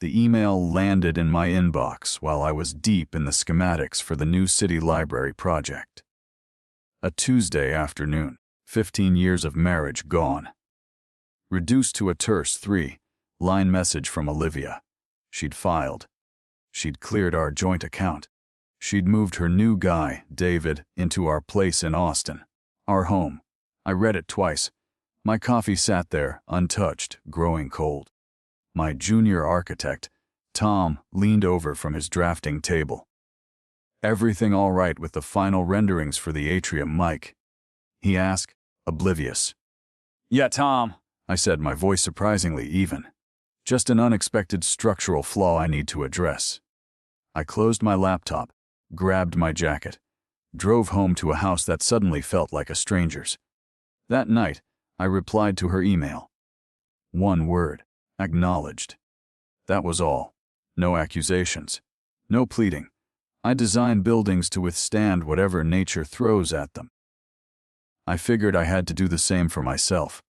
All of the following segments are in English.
The email landed in my inbox while I was deep in the schematics for the new city library project. A Tuesday afternoon, 15 years of marriage gone. Reduced to a terse 3-line message from Olivia. She'd filed. She'd cleared our joint account. She'd moved her new guy, David, into our place in Austin, our home. I read it twice. My coffee sat there, untouched, growing cold. My junior architect, Tom, leaned over from his drafting table. "Everything all right with the final renderings for the atrium, Mike?" he asked, oblivious. "Yeah, Tom," I said, my voice surprisingly even. "Just an unexpected structural flaw I need to address." I closed my laptop, grabbed my jacket, drove home to a house that suddenly felt like a stranger's. That night, I replied to her email. One word: acknowledged. That was all. No accusations. No pleading. I design buildings to withstand whatever nature throws at them. I figured I had to do the same for myself.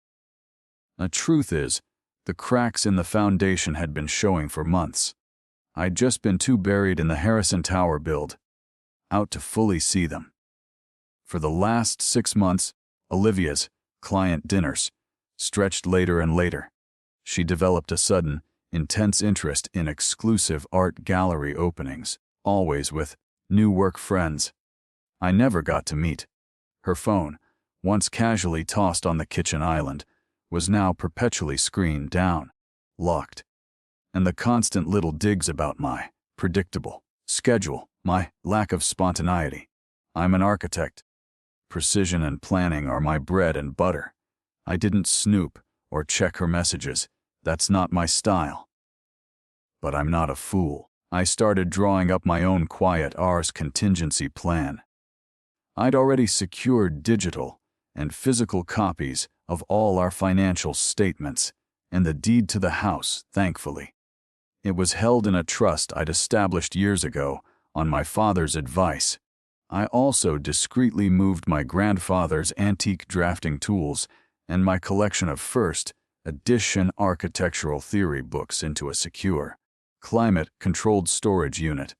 The truth is, the cracks in the foundation had been showing for months. I'd just been too buried in the Harrison Tower build, out to fully see them. For the last 6 months, Olivia's client dinners stretched later and later. She developed a sudden, intense interest in exclusive art gallery openings, always with new work friends I never got to meet. Her phone, once casually tossed on the kitchen island, was now perpetually screened down, locked. And the constant little digs about my predictable schedule, my lack of spontaneity. I'm an architect. Precision and planning are my bread and butter. I didn't snoop or check her messages. That's not my style. But I'm not a fool. I started drawing up my own quiet Ars contingency plan. I'd already secured digital and physical copies of all our financial statements and the deed to the house, thankfully. It was held in a trust I'd established years ago on my father's advice. I also discreetly moved my grandfather's antique drafting tools and my collection of first edition architectural theory books into a secure, climate-controlled storage unit.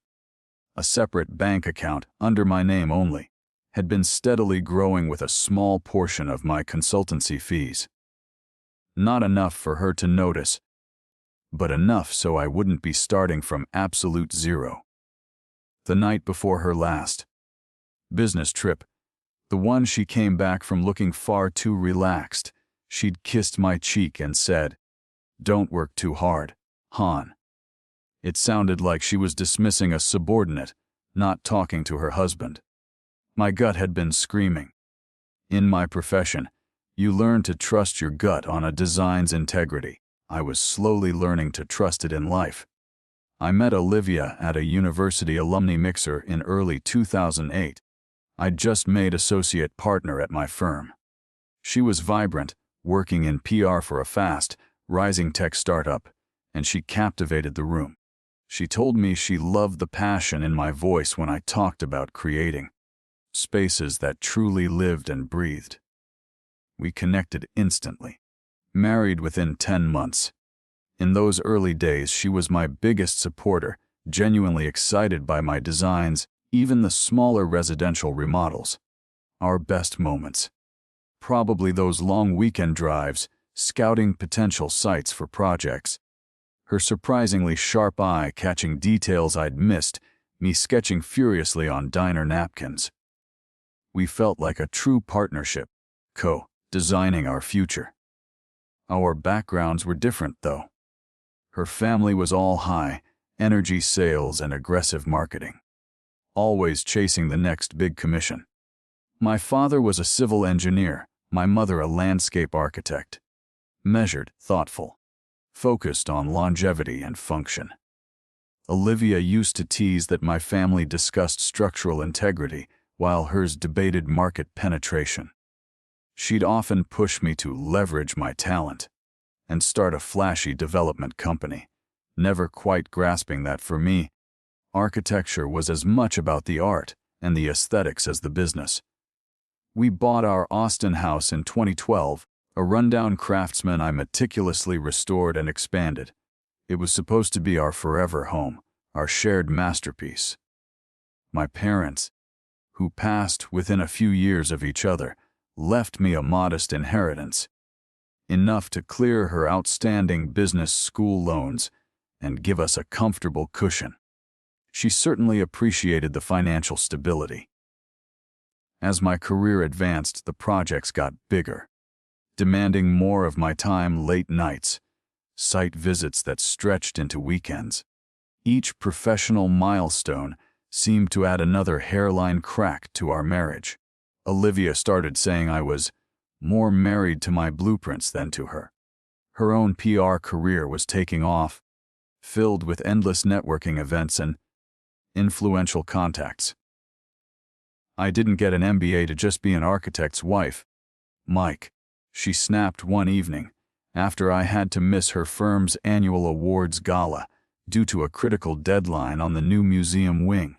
A separate bank account, under my name only, had been steadily growing with a small portion of my consultancy fees. Not enough for her to notice, but enough so I wouldn't be starting from absolute zero. The night before her last business trip, the one she came back from looking far too relaxed, she'd kissed my cheek and said, "Don't work too hard, hon." It sounded like she was dismissing a subordinate, not talking to her husband. My gut had been screaming. In my profession, you learn to trust your gut on a design's integrity. I was slowly learning to trust it in life. I met Olivia at a university alumni mixer in early 2008. I'd just made associate partner at my firm. She was vibrant, working in PR for a fast, rising tech startup, and she captivated the room. She told me she loved the passion in my voice when I talked about creating spaces that truly lived and breathed. We connected instantly. Married within 10 months. In those early days, she was my biggest supporter, genuinely excited by my designs, even the smaller residential remodels. Our best moments. Probably those long weekend drives, scouting potential sites for projects. Her surprisingly sharp eye catching details I'd missed, me sketching furiously on diner napkins. We felt like a true partnership, co-designing our future. Our backgrounds were different, though. Her family was all high energy sales and aggressive marketing, always chasing the next big commission. My father was a civil engineer, my mother a landscape architect. Measured, thoughtful, focused on longevity and function. Olivia used to tease that my family discussed structural integrity while hers debated market penetration. She'd often push me to leverage my talent and start a flashy development company, never quite grasping that for me, architecture was as much about the art and the aesthetics as the business. We bought our Austin house in 2012, a rundown craftsman I meticulously restored and expanded. It was supposed to be our forever home, our shared masterpiece. My parents, who passed within a few years of each other, left me a modest inheritance, enough to clear her outstanding business school loans and give us a comfortable cushion. She certainly appreciated the financial stability. As my career advanced, the projects got bigger, demanding more of my time: late nights, site visits that stretched into weekends. Each professional milestone seemed to add another hairline crack to our marriage. Olivia started saying I was more married to my blueprints than to her. Her own PR career was taking off, filled with endless networking events and influential contacts. I didn't get an MBA to just be an architect's wife, Mike, she snapped one evening, after I had to miss her firm's annual awards gala due to a critical deadline on the new museum wing.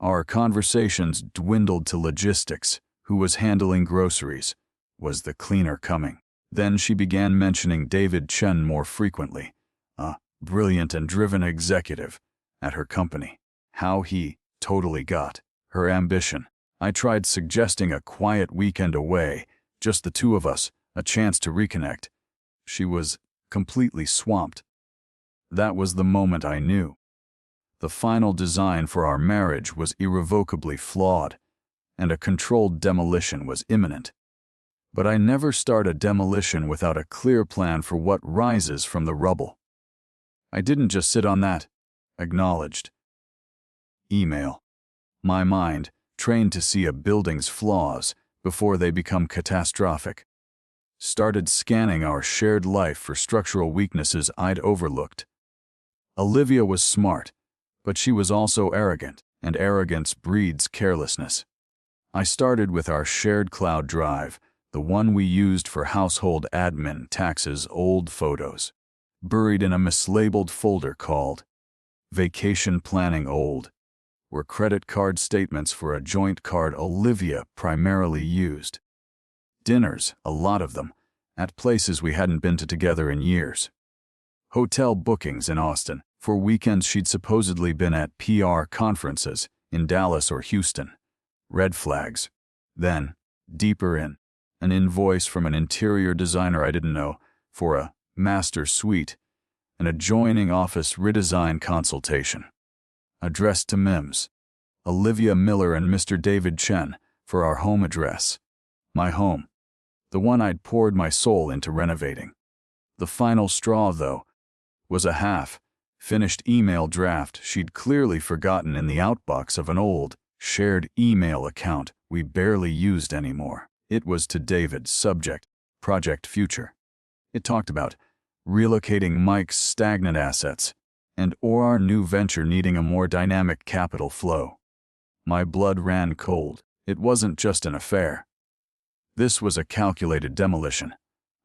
Our conversations dwindled to logistics: who was handling groceries, was the cleaner coming. Then she began mentioning David Chen more frequently, a brilliant and driven executive at her company. How he totally got her ambition. I tried suggesting a quiet weekend away, just the two of us, a chance to reconnect. She was completely swamped. That was the moment I knew. The final design for our marriage was irrevocably flawed, and a controlled demolition was imminent. But I never start a demolition without a clear plan for what rises from the rubble. I didn't just sit on that acknowledged email. My mind, trained to see a building's flaws before they become catastrophic, started scanning our shared life for structural weaknesses I'd overlooked. Olivia was smart, but she was also arrogant, and arrogance breeds carelessness. I started with our shared cloud drive, the one we used for household admin, taxes, old photos, buried in a mislabeled folder called Vacation Planning Old, were credit card statements for a joint card Olivia primarily used. Dinners, a lot of them, at places we hadn't been to together in years. Hotel bookings in Austin, for weekends she'd supposedly been at PR conferences in Dallas or Houston. Red flags. Then, deeper in, an invoice from an interior designer I didn't know for a master suite, an adjoining office redesign consultation. Addressed to Mims, Olivia Miller and Mr. David Chen, for our home address. My home. The one I'd poured my soul into renovating. The final straw, though, was a half-finished email draft she'd clearly forgotten in the outbox of an old, shared email account we barely used anymore. It was to David's subject, Project Future. It talked about relocating Mike's stagnant assets and/or our new venture needing a more dynamic capital flow. My blood ran cold. It wasn't just an affair. This was a calculated demolition.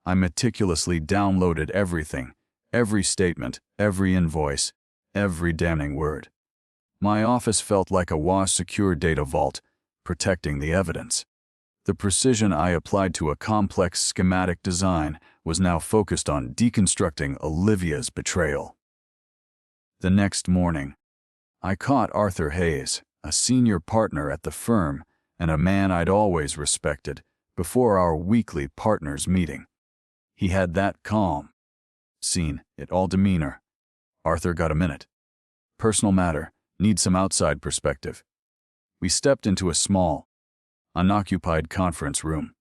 I meticulously downloaded everything, every statement, every invoice, every damning word. My office felt like a WAS-secure data vault, protecting the evidence. The precision I applied to a complex schematic design was now focused on deconstructing Olivia's betrayal. The next morning, I caught Arthur Hayes, a senior partner at the firm and a man I'd always respected, before our weekly partners meeting. He had that calm, seen-it-all demeanor. Arthur got a minute. Personal matter, need some outside perspective. We stepped into a small, unoccupied conference room.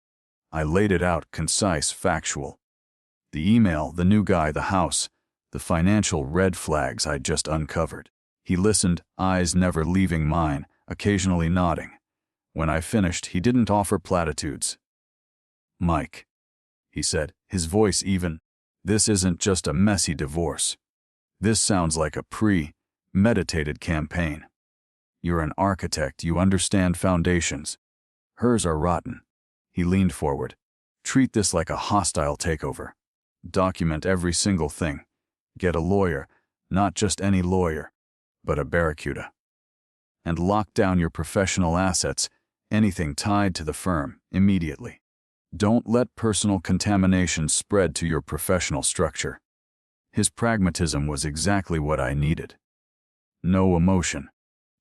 I laid it out, concise, factual. The email, the new guy, the house, the financial red flags I'd just uncovered. He listened, eyes never leaving mine, occasionally nodding. When I finished, he didn't offer platitudes. "Mike," he said, his voice even, "this isn't just a messy divorce. This sounds like a premeditated campaign. You're an architect, you understand foundations. Hers are rotten." He leaned forward. "Treat this like a hostile takeover. Document every single thing. Get a lawyer, not just any lawyer, but a barracuda. And lock down your professional assets, anything tied to the firm, immediately. Don't let personal contamination spread to your professional structure." His pragmatism was exactly what I needed. No emotion,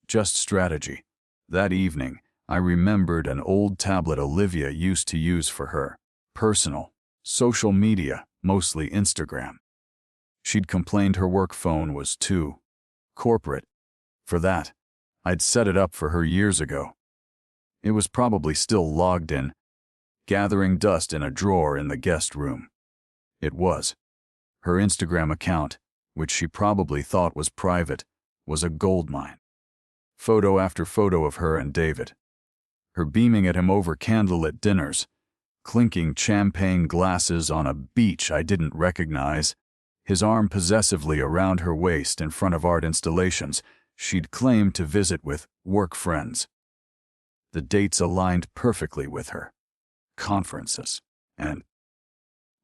just strategy. That evening, I remembered an old tablet Olivia used to use for her personal social media, mostly Instagram. She'd complained her work phone was too corporate. For that, I'd set it up for her years ago. It was probably still logged in, gathering dust in a drawer in the guest room. It was. Her Instagram account, which she probably thought was private, was a goldmine. Photo after photo of her and David. Her beaming at him over candlelit dinners, clinking champagne glasses on a beach I didn't recognize, his arm possessively around her waist in front of art installations she'd claimed to visit with work friends. The dates aligned perfectly with her. Conferences and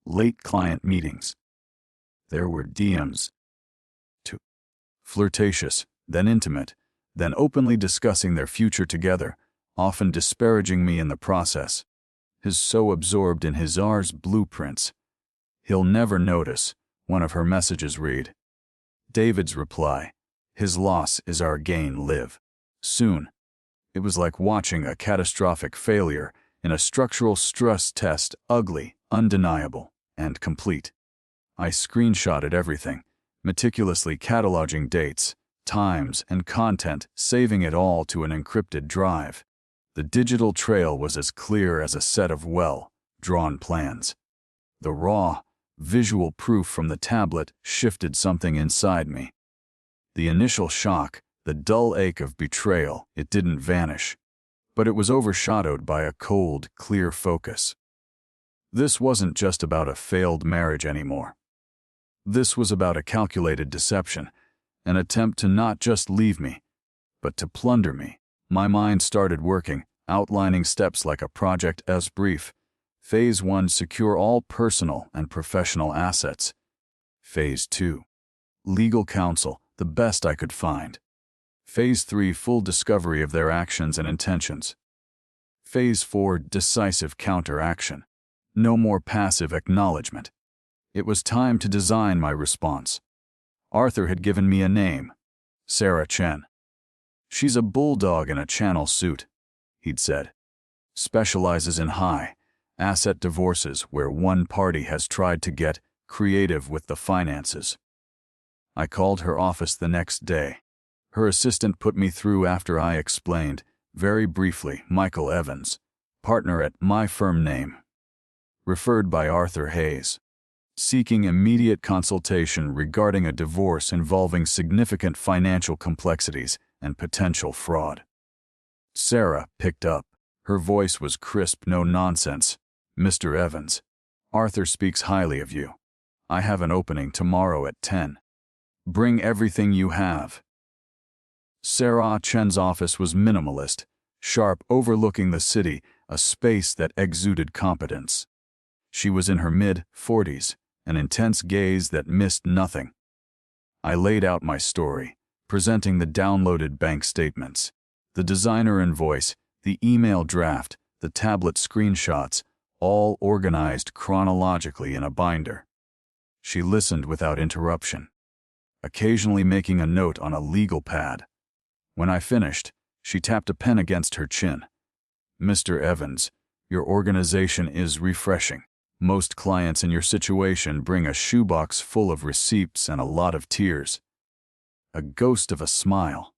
late client meetings. There were DMs, too. Flirtatious, then intimate, then openly discussing their future together, often disparaging me in the process. He's so absorbed in his R's blueprints. He'll never notice. One of her messages read. David's reply, his loss is our gain, live. Soon. It was like watching a catastrophic failure in a structural stress test, ugly, undeniable, and complete. I screenshotted everything, meticulously cataloging dates, times, and content, saving it all to an encrypted drive. The digital trail was as clear as a set of well-drawn plans. The raw, visual proof from the tablet shifted something inside me. The initial shock, the dull ache of betrayal, it didn't vanish, but it was overshadowed by a cold, clear focus. This wasn't just about a failed marriage anymore. This was about a calculated deception, an attempt to not just leave me, but to plunder me. My mind started working, outlining steps like a project as brief. Phase 1, secure all personal and professional assets. Phase 2, legal counsel, the best I could find. Phase 3, full discovery of their actions and intentions. Phase 4, decisive counteraction. No more passive acknowledgement. It was time to design my response. Arthur had given me a name, Sarah Chen. She's a bulldog in a channel suit, he'd said. Specializes in high-asset divorces where one party has tried to get creative with the finances. I called her office the next day. Her assistant put me through after I explained, very briefly, Michael Evans, partner at my firm name. Referred by Arthur Hayes. Seeking immediate consultation regarding a divorce involving significant financial complexities and potential fraud. Sarah picked up. Her voice was crisp, no nonsense. Mr. Evans, Arthur speaks highly of you. I have an opening tomorrow at 10. Bring everything you have. Sarah Chen's office was minimalist, sharp, overlooking the city, a space that exuded competence. She was in her mid-40s, an intense gaze that missed nothing. I laid out my story, presenting the downloaded bank statements, the designer invoice, the email draft, the tablet screenshots, all organized chronologically in a binder. She listened without interruption, occasionally making a note on a legal pad. When I finished, she tapped a pen against her chin. Mr. Evans, your organization is refreshing. Most clients in your situation bring a shoebox full of receipts and a lot of tears. A ghost of a smile.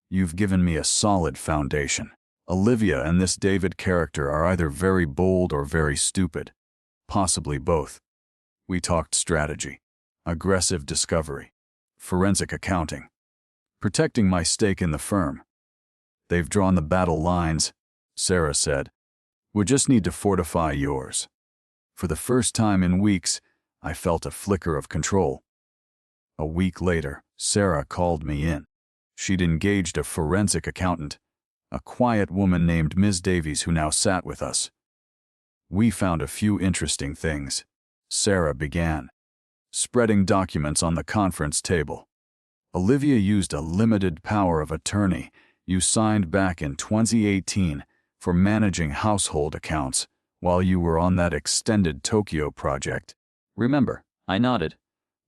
You've given me a solid foundation. Olivia and this David character are either very bold or very stupid. Possibly both. We talked strategy, aggressive discovery, forensic accounting, protecting my stake in the firm. They've drawn the battle lines, Sarah said. We just need to fortify yours. For the first time in weeks, I felt a flicker of control. A week later, Sarah called me in. She'd engaged a forensic accountant, a quiet woman named Ms. Davies who now sat with us. We found a few interesting things. Sarah began, spreading documents on the conference table. Olivia used a limited power of attorney you signed back in 2018 for managing household accounts while you were on that extended Tokyo project. Remember, I nodded.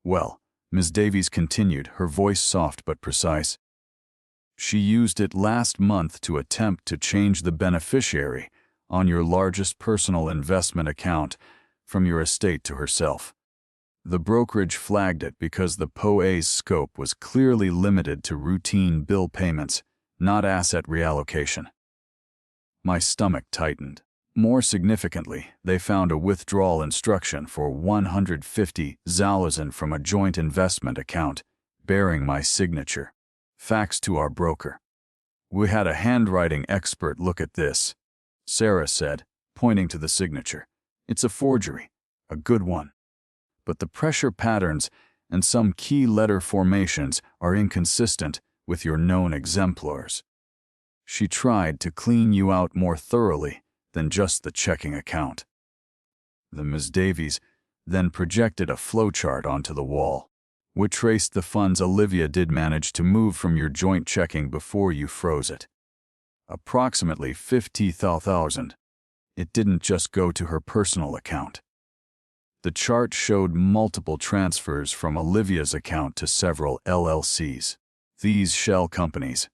Well, Ms. Davies continued, her voice soft but precise. She used it last month to attempt to change the beneficiary on your largest personal investment account from your estate to herself. The brokerage flagged it because the POA's scope was clearly limited to routine bill payments, not asset reallocation. My stomach tightened. More significantly, they found a withdrawal instruction for 150,000 from a joint investment account, bearing my signature. Faxed to our broker. We had a handwriting expert look at this, Sarah said, pointing to the signature. It's a forgery, a good one. But the pressure patterns and some key letter formations are inconsistent with your known exemplars. She tried to clean you out more thoroughly than just the checking account. The Ms. Davies then projected a flowchart onto the wall, which traced the funds Olivia did manage to move from your joint checking before you froze it. Approximately 50,000. It didn't just go to her personal account. The chart showed multiple transfers from Olivia's account to several LLCs. These shell companies,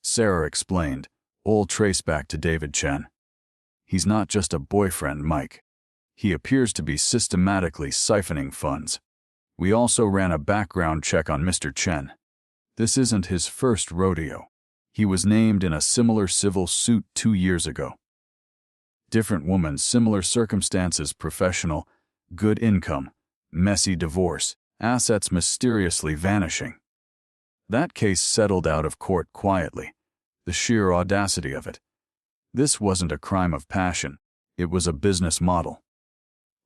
Sarah explained, all trace back to David Chen. He's not just a boyfriend, Mike. He appears to be systematically siphoning funds. We also ran a background check on Mr. Chen. This isn't his first rodeo. He was named in a similar civil suit 2 years ago. Different woman, similar circumstances, professional, good income, messy divorce, assets mysteriously vanishing. That case settled out of court quietly. The sheer audacity of it. This wasn't a crime of passion. It was a business model.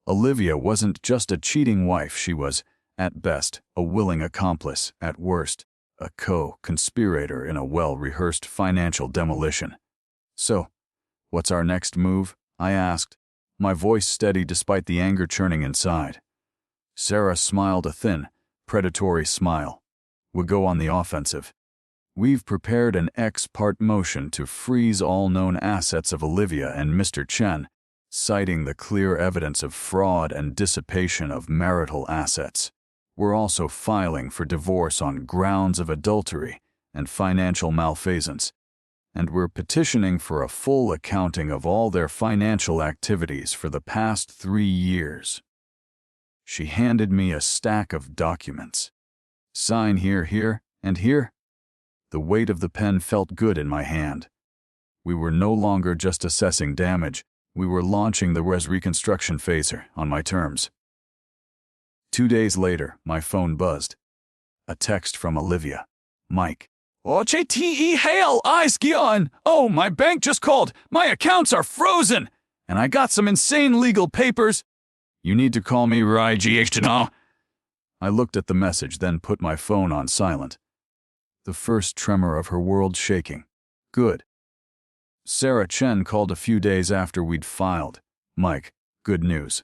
Olivia wasn't just a cheating wife, she was, at best, a willing accomplice, at worst, a co-conspirator in a well-rehearsed financial demolition. So, what's our next move? I asked, my voice steady despite the anger churning inside. Sarah smiled a thin, predatory smile. We'll go on the offensive. We've prepared an ex parte motion to freeze all known assets of Olivia and Mr. Chen, citing the clear evidence of fraud and dissipation of marital assets. We're also filing for divorce on grounds of adultery and financial malfeasance, and we're petitioning for a full accounting of all their financial activities for the past 3 years. She handed me a stack of documents. Sign here, here, and here. The weight of the pen felt good in my hand. We were no longer just assessing damage, we were launching the reconstruction phaser on my terms. 2 days later, my phone buzzed. A text from Olivia. Mike. OJTE hail, Gion! Oh, my bank just called! My accounts are frozen! And I got some insane legal papers! You need to call me now. I looked at the message, then put my phone on silent. The first tremor of her world shaking. Good. Sarah Chen called a few days after we'd filed. Mike, good news.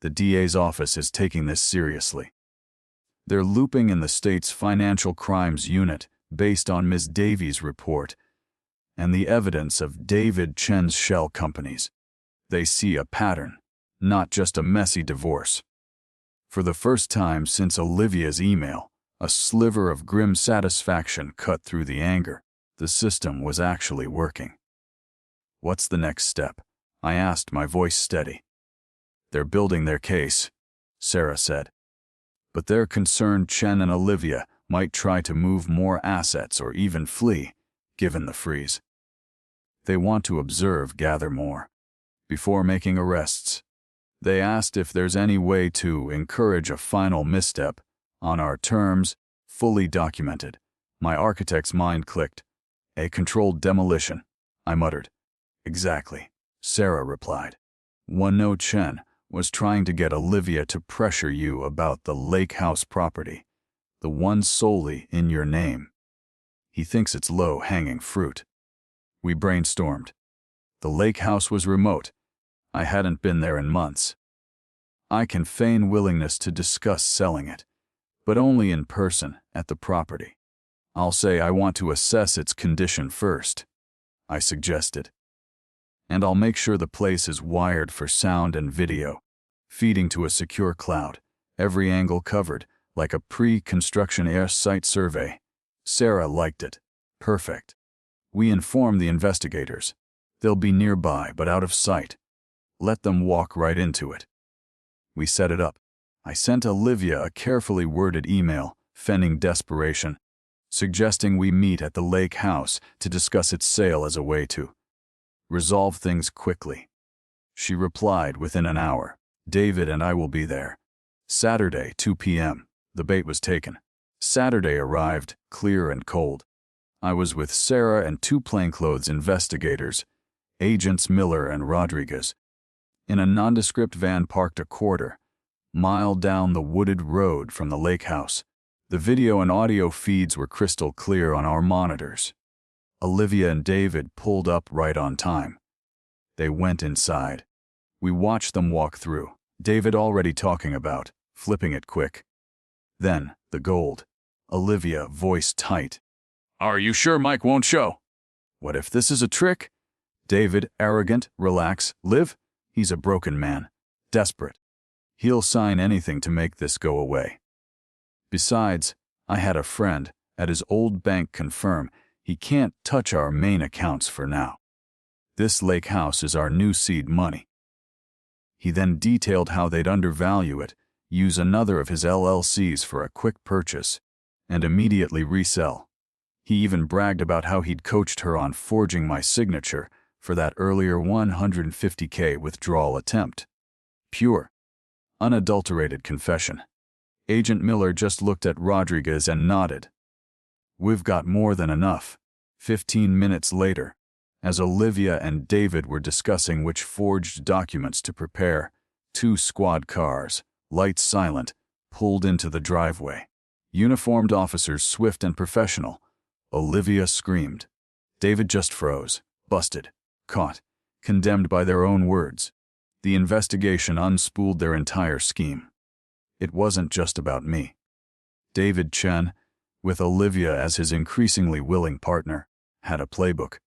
The DA's office is taking this seriously. They're looping in the state's financial crimes unit based on Ms. Davies' report and the evidence of David Chen's shell companies. They see a pattern, not just a messy divorce. For the first time since Olivia's email, a sliver of grim satisfaction cut through the anger. The system was actually working. What's the next step? I asked, my voice steady. They're building their case, Sarah said. But they're concerned Chen and Olivia might try to move more assets or even flee, given the freeze. They want to observe, gather more, before making arrests. They asked if there's any way to encourage a final misstep, on our terms, fully documented. My architect's mind clicked. A controlled demolition, I muttered. Exactly, Sarah replied. One no Chen was trying to get Olivia to pressure you about the lake house property, the one solely in your name. He thinks it's low-hanging fruit. We brainstormed. The lake house was remote. I hadn't been there in months. I can feign willingness to discuss selling it, but only in person at the property. I'll say I want to assess its condition first, I suggested. And I'll make sure the place is wired for sound and video, feeding to a secure cloud, every angle covered, like a pre-construction air site survey. Sarah liked it. Perfect. We inform the investigators. They'll be nearby but out of sight. Let them walk right into it. We set it up. I sent Olivia a carefully worded email, feigning desperation, suggesting we meet at the lake house to discuss its sale as a way to resolve things quickly. She replied within an hour. David and I will be there. Saturday, 2 p.m. The bait was taken. Saturday arrived, clear and cold. I was with Sarah and two plainclothes investigators, Agents Miller and Rodriguez, in a nondescript van parked a quarter-mile down the wooded road from the lake house. The video and audio feeds were crystal clear on our monitors. Olivia and David pulled up right on time. They went inside. We watched them walk through, David already talking about flipping it quick. Then, the gold. Olivia, voice tight. "Are you sure Mike won't show?" "What if this is a trick?" David, arrogant, relax. "Liv? He's a broken man. Desperate. He'll sign anything to make this go away. Besides, I had a friend at his old bank confirm he can't touch our main accounts for now. This lake house is our new seed money." He then detailed how they'd undervalue it, use another of his LLCs for a quick purchase, and immediately resell. He even bragged about how he'd coached her on forging my signature for that earlier $150K withdrawal attempt. Pure, unadulterated confession. Agent Miller just looked at Rodriguez and nodded. "We've got more than enough." 15 minutes later, as Olivia and David were discussing which forged documents to prepare, two squad cars, lights silent, pulled into the driveway. Uniformed officers swift and professional. Olivia screamed. David just froze, busted, caught, condemned by their own words. The investigation unspooled their entire scheme. It wasn't just about me. David Chen, with Olivia as his increasingly willing partner, had a playbook.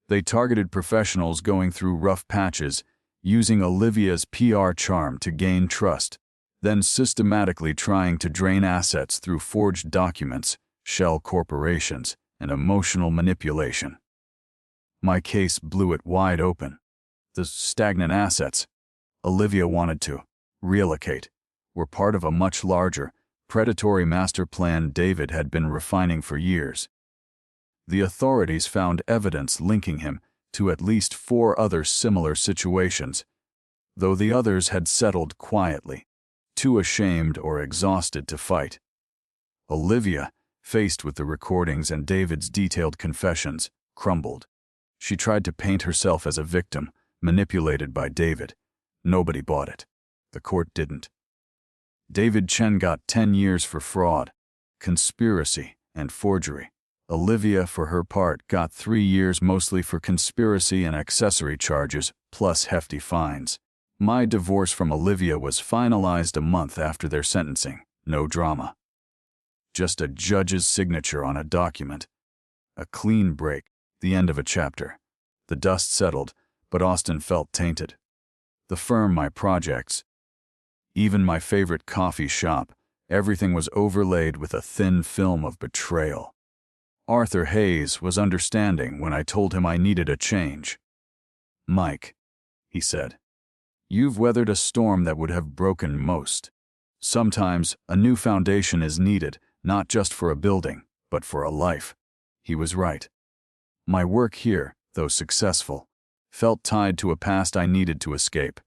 They targeted professionals going through rough patches, using Olivia's PR charm to gain trust, then systematically trying to drain assets through forged documents, shell corporations, and emotional manipulation. My case blew it wide open. The stagnant assets Olivia wanted to relocate were part of a much larger, predatory master plan David had been refining for years. The authorities found evidence linking him to at least 4 other similar situations, though the others had settled quietly, too ashamed or exhausted to fight. Olivia, faced with the recordings and David's detailed confessions, crumbled. She tried to paint herself as a victim, manipulated by David. Nobody bought it. The court didn't. David Chen got 10 years for fraud, conspiracy, and forgery. Olivia, for her part, got 3 years mostly for conspiracy and accessory charges, plus hefty fines. My divorce from Olivia was finalized a month after their sentencing. No drama. Just a judge's signature on a document. A clean break, the end of a chapter. The dust settled, but Austin felt tainted. The firm, my projects, even my favorite coffee shop, everything was overlaid with a thin film of betrayal. Arthur Hayes was understanding when I told him I needed a change. "Mike," he said, "you've weathered a storm that would have broken most. Sometimes a new foundation is needed, not just for a building, but for a life." He was right. My work here, though successful, felt tied to a past I needed to escape.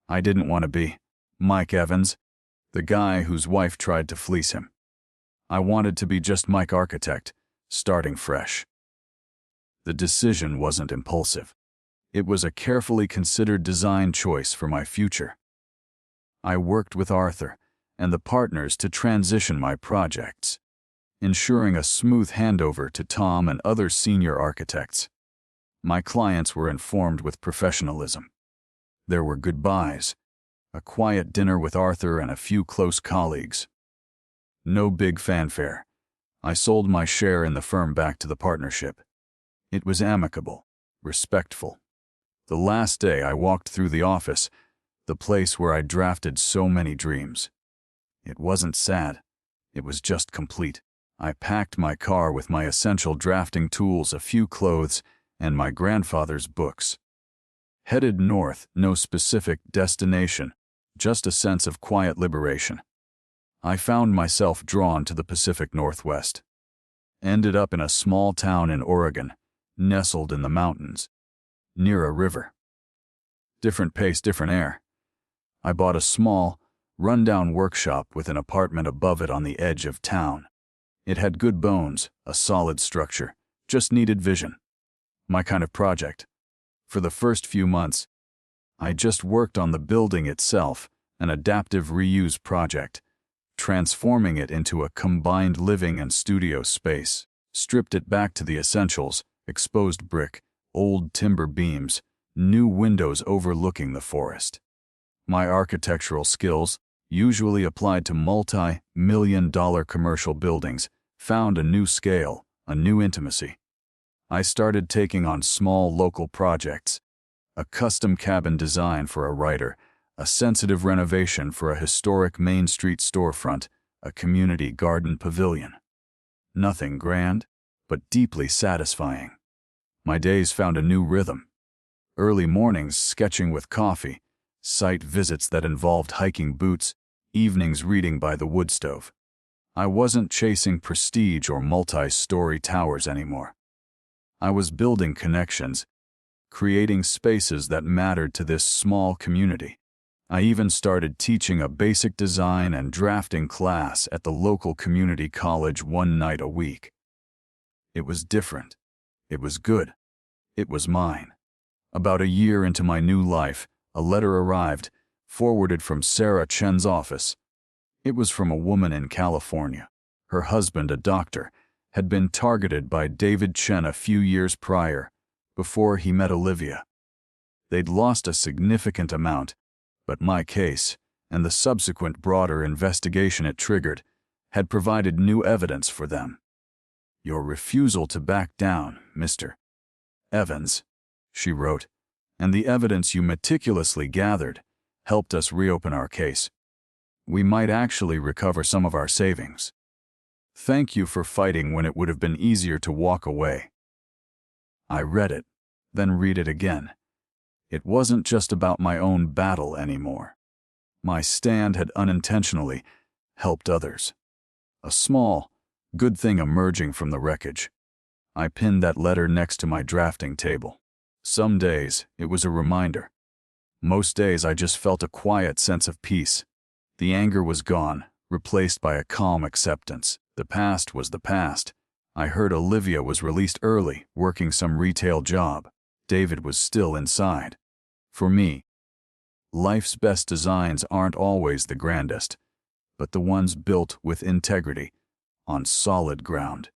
I didn't want to be Mike Evans, the guy whose wife tried to fleece him. I wanted to be just Mike Architect, starting fresh. The decision wasn't impulsive. It was a carefully considered design choice for my future. I worked with Arthur and the partners to transition my projects, ensuring a smooth handover to Tom and other senior architects. My clients were informed with professionalism. There were goodbyes, a quiet dinner with Arthur and a few close colleagues. No big fanfare. I sold my share in the firm back to the partnership. It was amicable, respectful. The last day I walked through the office, the place where I drafted so many dreams. It wasn't sad. It was just complete. I packed my car with my essential drafting tools, a few clothes, and my grandfather's books. Headed north, no specific destination, just a sense of quiet liberation. I found myself drawn to the Pacific Northwest. Ended up in a small town in Oregon, nestled in the mountains, near a river. Different pace, different air. I bought a small, run-down workshop with an apartment above it on the edge of town. It had good bones, a solid structure, just needed vision. My kind of project. For the first few months, I just worked on the building itself, an adaptive reuse project, transforming it into a combined living and studio space. Stripped it back to the essentials: exposed brick, old timber beams, new windows overlooking the forest. My architectural skills, usually applied to multi-million-dollar commercial buildings, found a new scale, a new intimacy. I started taking on small local projects: a custom cabin design for a writer, a sensitive renovation for a historic Main Street storefront, a community garden pavilion. Nothing grand, but deeply satisfying. My days found a new rhythm. Early mornings sketching with coffee, site visits that involved hiking boots, evenings reading by the wood stove. I wasn't chasing prestige or multi-story towers anymore. I was building connections, creating spaces that mattered to this small community. I even started teaching a basic design and drafting class at the local community college one night a week. It was different. It was good. It was mine. About a year into my new life, a letter arrived, forwarded from Sarah Chen's office. It was from a woman in California. Her husband, a doctor, had been targeted by David Chen a few years prior, before he met Olivia. They'd lost a significant amount, but my case, and the subsequent broader investigation it triggered, had provided new evidence for them. "Your refusal to back down, Mr. Evans," she wrote, "and the evidence you meticulously gathered helped us reopen our case. We might actually recover some of our savings. Thank you for fighting when it would have been easier to walk away." I read it, then read it again. It wasn't just about my own battle anymore. My stand had unintentionally helped others. A small, good thing emerging from the wreckage. I pinned that letter next to my drafting table. Some days, it was a reminder. Most days, I just felt a quiet sense of peace. The anger was gone, replaced by a calm acceptance. The past was the past. I heard Olivia was released early, working some retail job. David was still inside. For me, life's best designs aren't always the grandest, but the ones built with integrity, on solid ground.